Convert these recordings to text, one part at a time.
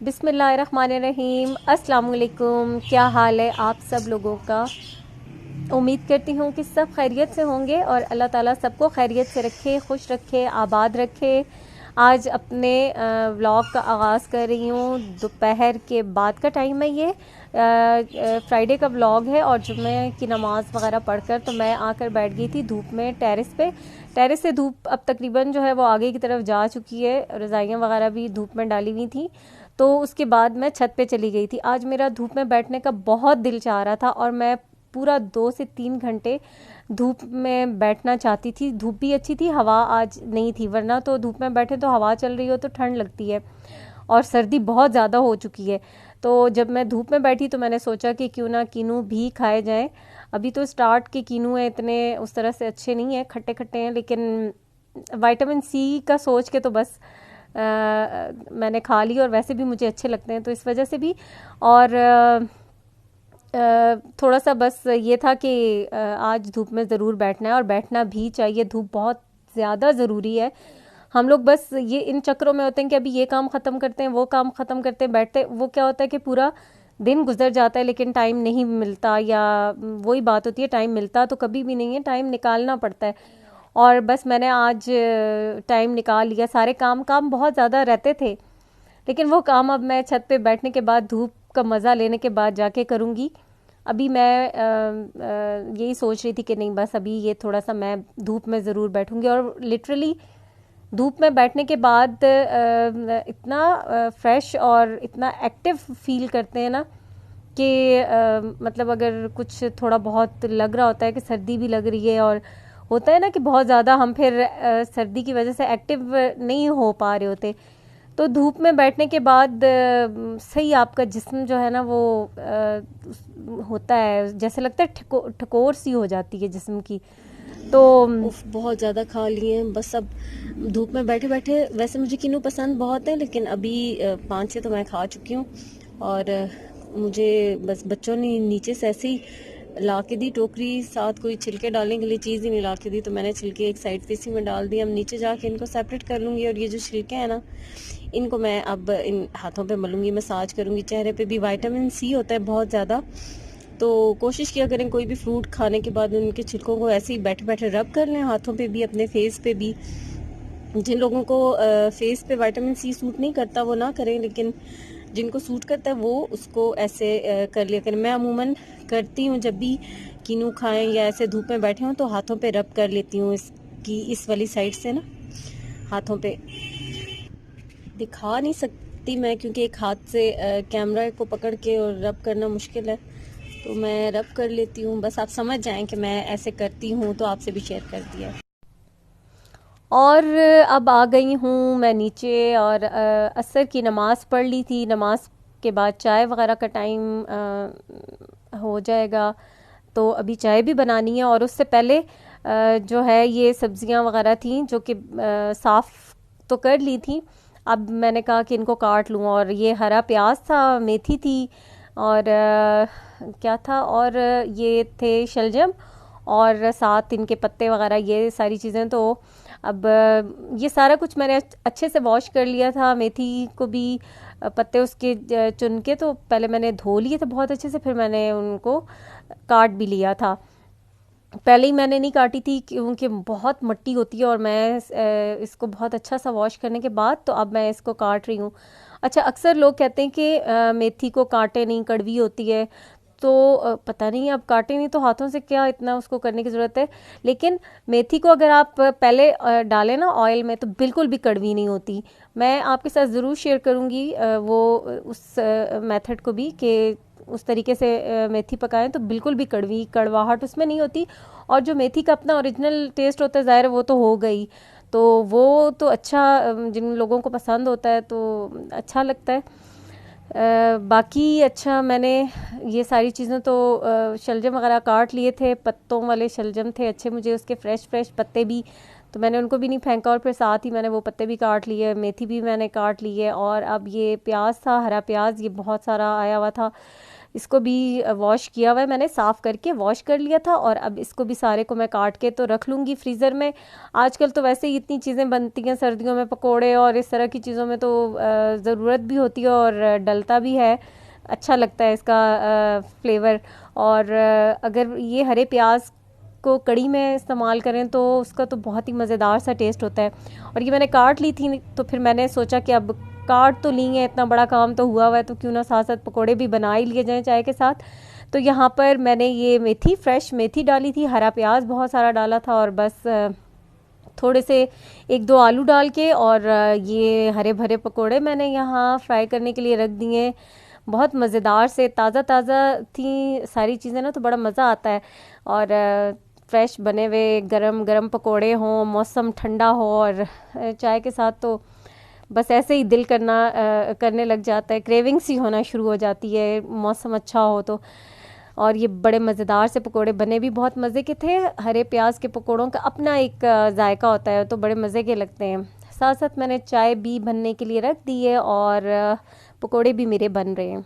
बिस्मिल्लाहिर्रहमानिर्रहीम। अस्सलाम वालेकुम। क्या हाल है आप सब लोगों का? उम्मीद करती हूँ कि सब खैरियत से होंगे और अल्लाह ताला सबको खैरियत से रखे, खुश रखे, आबाद रखे। आज अपने व्लॉग का आगाज़ कर रही हूँ। दोपहर के बाद का टाइम है ये। फ्राइडे का व्लॉग है और जुम्मे की नमाज़ वगैरह पढ़कर तो मैं आकर बैठ गई थी धूप में टेरेस पे। टेरेस से धूप अब तकरीबन जो है वो आगे की तरफ जा चुकी है। रज़ाइयाँ वगैरह भी धूप में डाली हुई थी, तो उसके बाद मैं छत पे चली गई थी। आज मेरा धूप में बैठने का बहुत दिल चाह रहा था और मैं पूरा 2 से 3 घंटे धूप में बैठना चाहती थी। धूप भी अच्छी थी, हवा आज नहीं थी, वरना तो धूप में बैठे तो हवा चल रही हो तो ठंड लगती है और सर्दी बहुत ज़्यादा हो चुकी है। तो जब मैं धूप में बैठी तो मैंने सोचा कि क्यों ना कीनू भी खाए जाएं। अभी तो स्टार्ट के कीनू हैं, इतने उस तरह से अच्छे नहीं हैं, खट्टे खट्टे हैं, लेकिन विटामिन सी का सोच के तो बस मैंने खा ली और वैसे भी मुझे अच्छे लगते हैं तो इस वजह से भी। और थोड़ा सा बस ये था कि आज धूप में ज़रूर बैठना है और बैठना भी चाहिए। धूप बहुत ज़्यादा ज़रूरी है। हम लोग बस ये इन चक्रों में होते हैं कि अभी ये काम ख़त्म करते हैं, वो काम ख़त्म करते हैं, बैठते, वो क्या होता है कि पूरा दिन गुजर जाता है लेकिन टाइम नहीं मिलता। या वही बात होती है, टाइम मिलता तो कभी भी नहीं है, टाइम निकालना पड़ता है। और बस मैंने आज टाइम निकाल लिया। सारे काम काम बहुत ज़्यादा रहते थे लेकिन वो काम अब मैं छत पे बैठने के बाद, धूप का मज़ा लेने के बाद जाके करूँगी। अभी मैं यही सोच रही थी कि नहीं, बस अभी ये थोड़ा सा मैं धूप में ज़रूर बैठूँगी। और लिटरली धूप में बैठने के बाद इतना फ्रेश और इतना एक्टिव फील करते हैं ना कि मतलब अगर कुछ थोड़ा बहुत लग रहा होता है कि सर्दी भी लग रही है और होता है ना कि बहुत ज़्यादा हम फिर सर्दी की वजह से एक्टिव नहीं हो पा रहे होते, तो धूप में बैठने के बाद सही आपका जिस्म जो है ना वो होता है, जैसे लगता है ठकोर सी हो जाती है जिस्म की। तो उफ, बहुत ज़्यादा खा लिए हैं बस अब धूप में बैठे बैठे। वैसे मुझे किन्नू पसंद बहुत है लेकिन अभी 5-6 तो मैं खा चुकी हूँ। और मुझे बस बच्चों ने नीचे से ऐसे ही ला के दी टोकरी, साथ कोई छिलके डालने के लिए चीज़ ही नहीं ला के दी, तो मैंने छिलके एक साइड पे इसी में डाल दिए। अब नीचे जाके इनको सेपरेट कर लूँगी और ये जो छिलके हैं ना, इनको मैं अब इन हाथों पे मलूँगी, मसाज करूँगी। चेहरे पे भी विटामिन सी होता है बहुत ज़्यादा, तो कोशिश किया करें कोई भी फ्रूट खाने के बाद उनके छिलकों को ऐसे ही बैठे बैठे रब कर लें, हाथों पे भी, अपने फेस पे भी। जिन लोगों को फेस पे विटामिन सी सूट नहीं करता वो ना करें, लेकिन जिनको सूट करता है वो उसको ऐसे कर लिया करें। मैं अमूमन करती हूँ जब भी कीनू खाएं या ऐसे धूप में बैठे हों तो हाथों पे रब कर लेती हूँ, इसकी इस वाली साइड से ना हाथों पे। दिखा नहीं सकती मैं क्योंकि एक हाथ से कैमरा को पकड़ के और रब करना मुश्किल है, तो मैं रब कर लेती हूँ। बस आप समझ जाएं कि मैं ऐसे करती हूँ, तो आपसे भी शेयर कर दिया। और अब आ गई हूँ मैं नीचे और असर की नमाज़ पढ़ ली थी। नमाज के बाद चाय वगैरह का टाइम हो जाएगा, तो अभी चाय भी बनानी है। और उससे पहले जो है ये सब्जियां वगैरह थी जो कि साफ़ तो कर ली थी। अब मैंने कहा कि इनको काट लूँ, और ये हरा प्याज था, मेथी थी, और क्या था, और ये थे शलजम, और साथ इनके पत्ते वगैरह, ये सारी चीज़ें। तो अब ये सारा कुछ मैंने अच्छे से वॉश कर लिया था। मेथी को भी पत्ते उसके चुन के तो पहले मैंने धो लिए थे बहुत अच्छे से, फिर मैंने उनको काट भी लिया था। पहले ही मैंने नहीं काटी थी क्योंकि बहुत मट्टी होती है, और मैं इसको बहुत अच्छा सा वॉश करने के बाद तो अब मैं इसको काट रही हूँ। अच्छा, अक्सर लोग कहते हैं कि मेथी को काटे नहीं, कड़वी होती है, तो पता नहीं, अब काटे नहीं तो हाथों से क्या इतना उसको करने की ज़रूरत है। लेकिन मेथी को अगर आप पहले डालें ना ऑयल में तो बिल्कुल भी कड़वी नहीं होती। मैं आपके साथ ज़रूर शेयर करूँगी वो उस मेथड को भी, कि उस तरीके से मेथी पकाएं तो बिल्कुल भी कड़वी कड़वाहट उसमें नहीं होती। और जो मेथी का अपना ओरिजिनल टेस्ट होता है, ज़ाहिर है वो तो हो गई, तो वो तो अच्छा जिन लोगों को पसंद होता है तो अच्छा लगता है। बाकी अच्छा, मैंने ये सारी चीज़ें तो शलजम वगैरह काट लिए थे, पत्तों वाले शलजम थे अच्छे, मुझे उसके फ्रेश फ्रेश पत्ते भी, तो मैंने उनको भी नहीं फेंका, और फिर साथ ही मैंने वो पत्ते भी काट लिए, मेथी भी मैंने काट ली है। और अब ये प्याज था, हरा प्याज, ये बहुत सारा आया हुआ था, इसको भी वॉश किया हुआ है, मैंने साफ़ करके वॉश कर लिया था। और अब इसको भी सारे को मैं काट के तो रख लूँगी फ्रीज़र में। आजकल तो वैसे ही इतनी चीज़ें बनती हैं सर्दियों में, पकोड़े और इस तरह की चीज़ों में तो ज़रूरत भी होती है और डलता भी है, अच्छा लगता है इसका फ्लेवर। और अगर ये हरे प्याज को कड़ी में इस्तेमाल करें तो उसका तो बहुत ही मज़ेदार सा टेस्ट होता है। और ये मैंने काट ली थी, तो फिर मैंने सोचा कि अब काट तो ली है, इतना बड़ा काम तो हुआ हुआ है, तो क्यों ना साथ साथ पकोड़े भी बना ही लिए जाएं चाय के साथ। तो यहाँ पर मैंने ये मेथी, फ्रेश मेथी डाली थी, हरा प्याज बहुत सारा डाला था, और बस थोड़े से एक दो आलू डाल के और ये हरे भरे पकोड़े मैंने यहाँ फ्राई करने के लिए रख दिए। बहुत मज़ेदार से ताज़ा ताज़ा थी सारी चीज़ें ना, तो बड़ा मज़ा आता है। और फ्रेश बने हुए गरम गरम पकोड़े हों, मौसम ठंडा हो और चाय के साथ, तो बस ऐसे ही दिल करने लग जाता है, क्रेविंग्स ही होना शुरू हो जाती है मौसम अच्छा हो तो। और ये बड़े मज़ेदार से पकोड़े बने भी बहुत मज़े के थे। हरे प्याज के पकोड़ों का अपना एक जायका होता है, तो बड़े मज़े के लगते हैं। साथ साथ मैंने चाय भी बनने के लिए रख दी है और पकोड़े भी मेरे बन रहे हैं।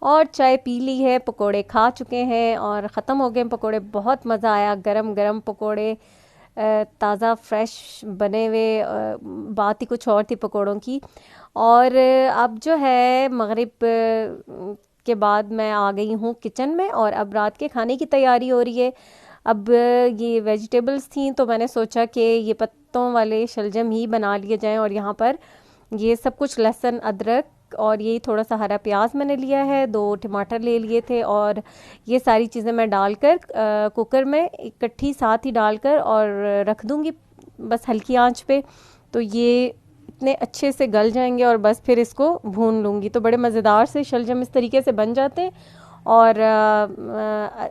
और चाय पी ली है, पकोड़े खा चुके हैं और ख़त्म हो गए पकोड़े। बहुत मज़ा आया, गरम गरम पकोड़े ताज़ा फ्रेश बने हुए, बात ही कुछ और थी पकोड़ों की। और अब जो है मगरिब के बाद मैं आ गई हूँ किचन में और अब रात के खाने की तैयारी हो रही है। अब ये वेजिटेबल्स थी तो मैंने सोचा कि ये पत्तों वाले शलजम ही बना लिए जाएं। और यहाँ पर ये सब कुछ लहसुन, अदरक और ये थोड़ा सा हरा प्याज मैंने लिया है, 2 टमाटर ले लिए थे, और ये सारी चीज़ें मैं डालकर कुकर में इकट्ठी साथ ही डालकर और रख दूँगी बस हल्की आंच पे। तो ये इतने अच्छे से गल जाएंगे और बस फिर इसको भून लूँगी। तो बड़े मज़ेदार से शलजम इस तरीके से बन जाते हैं और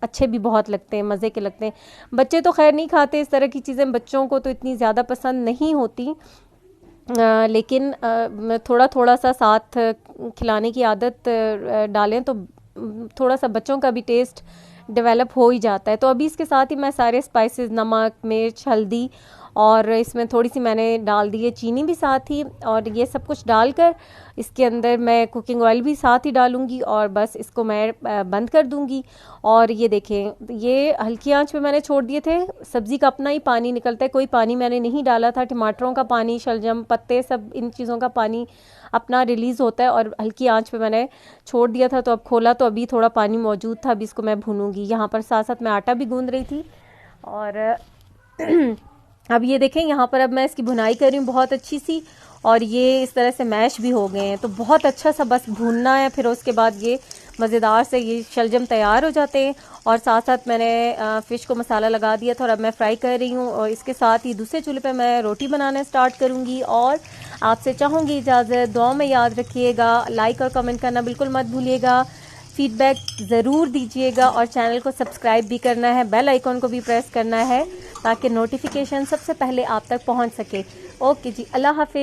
अच्छे भी बहुत लगते हैं, मज़े के लगते हैं। बच्चे तो खैर नहीं खाते इस तरह की चीज़ें, बच्चों को तो इतनी ज़्यादा पसंद नहीं होती, लेकिन थोड़ा थोड़ा सा साथ खिलाने की आदत डालें तो थोड़ा सा बच्चों का भी टेस्ट डेवलप हो ही जाता है। तो अभी इसके साथ ही मैं सारे स्पाइसेस, नमक, मिर्च, हल्दी और इसमें थोड़ी सी मैंने डाल दी है चीनी भी साथ ही, और ये सब कुछ डालकर इसके अंदर मैं कुकिंग ऑयल भी साथ ही डालूंगी और बस इसको मैं बंद कर दूंगी। और ये देखें, ये हल्की आंच पे मैंने छोड़ दिए थे। सब्ज़ी का अपना ही पानी निकलता है, कोई पानी मैंने नहीं डाला था। टमाटरों का पानी, शलजम, पत्ते, सब इन चीज़ों का पानी अपना रिलीज़ होता है और हल्की आंच पे मैंने छोड़ दिया था। तो अब खोला तो अभी थोड़ा पानी मौजूद था, अभी इसको मैं भूनूंगी। यहाँ पर साथ साथ मैं आटा भी गूंद रही थी और अब ये देखें, यहाँ पर अब मैं इसकी भुनाई कर रही हूँ बहुत अच्छी सी, और ये इस तरह से मैश भी हो गए हैं। तो बहुत अच्छा सा बस भूनना है, फिर उसके बाद ये मज़ेदार से ये शलजम तैयार हो जाते हैं। और साथ साथ मैंने फ़िश को मसाला लगा दिया था और अब मैं फ्राई कर रही हूँ। और इसके साथ ही दूसरे चूल्हे पे मैं रोटी बनाना स्टार्ट करूँगी। और आपसे चाहूँगी इजाज़त, दुआ में याद रखिएगा, लाइक और कमेंट करना बिल्कुल मत भूलिएगा, फीडबैक ज़रूर दीजिएगा और चैनल को सब्सक्राइब भी करना है, बेल आइकॉन को भी प्रेस करना है ताकि नोटिफिकेशन सबसे पहले आप तक पहुंच सके। ओके जी, अल्लाह हाफिज़।